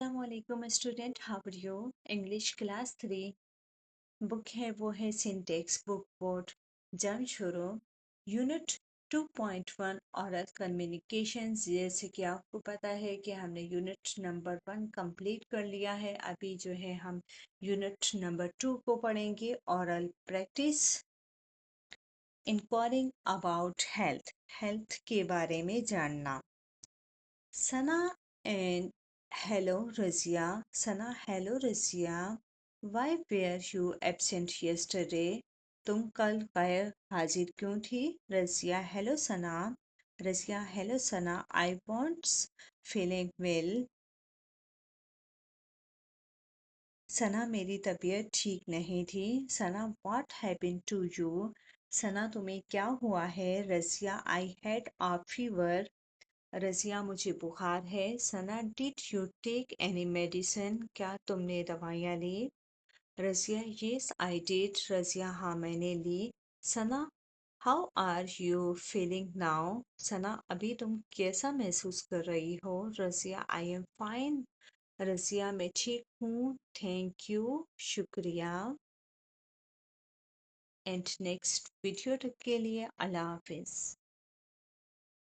अस्सलाम वालेकुम student, how are you? English class 3 book है वो है सिंटेक्स बुक बोर्ड जम शुरू यूनिट 2.1 ऑरल कम्युनिकेशंस। जैसे कि आपको पता है कि हमने यूनिट नंबर 1 कंप्लीट कर लिया है। अभी जो है हम यूनिट नंबर 2 को पढ़ेंगे, aural practice. Inquiring about health, health के बारे में जानना। Sana and hello Razia, Sana hello Razia, why were you absent yesterday, तुम कल गैर हाजिर क्यों थी? Razia hello Sana, Razia hello Sana, I वॉन्ट्स फीलिंग वेल। सना मेरी तबीयत ठीक नहीं थी। Sana what happened to you, Sana तुम्हें क्या हुआ है? Razia I had a fever, Razia मुझे बुखार है। Sana did you take any medicine, क्या तुमने दवाइयाँ ली? Razia yes I did, Razia हाँ मैंने ली। Sana how are you feeling now, Sana अभी तुम कैसा महसूस कर रही हो? Razia I am fine, Razia मैं ठीक हूँ, थैंक यू शुक्रिया। एंड नेक्स्ट वीडियो के लिए अल्लाह हाफिज़।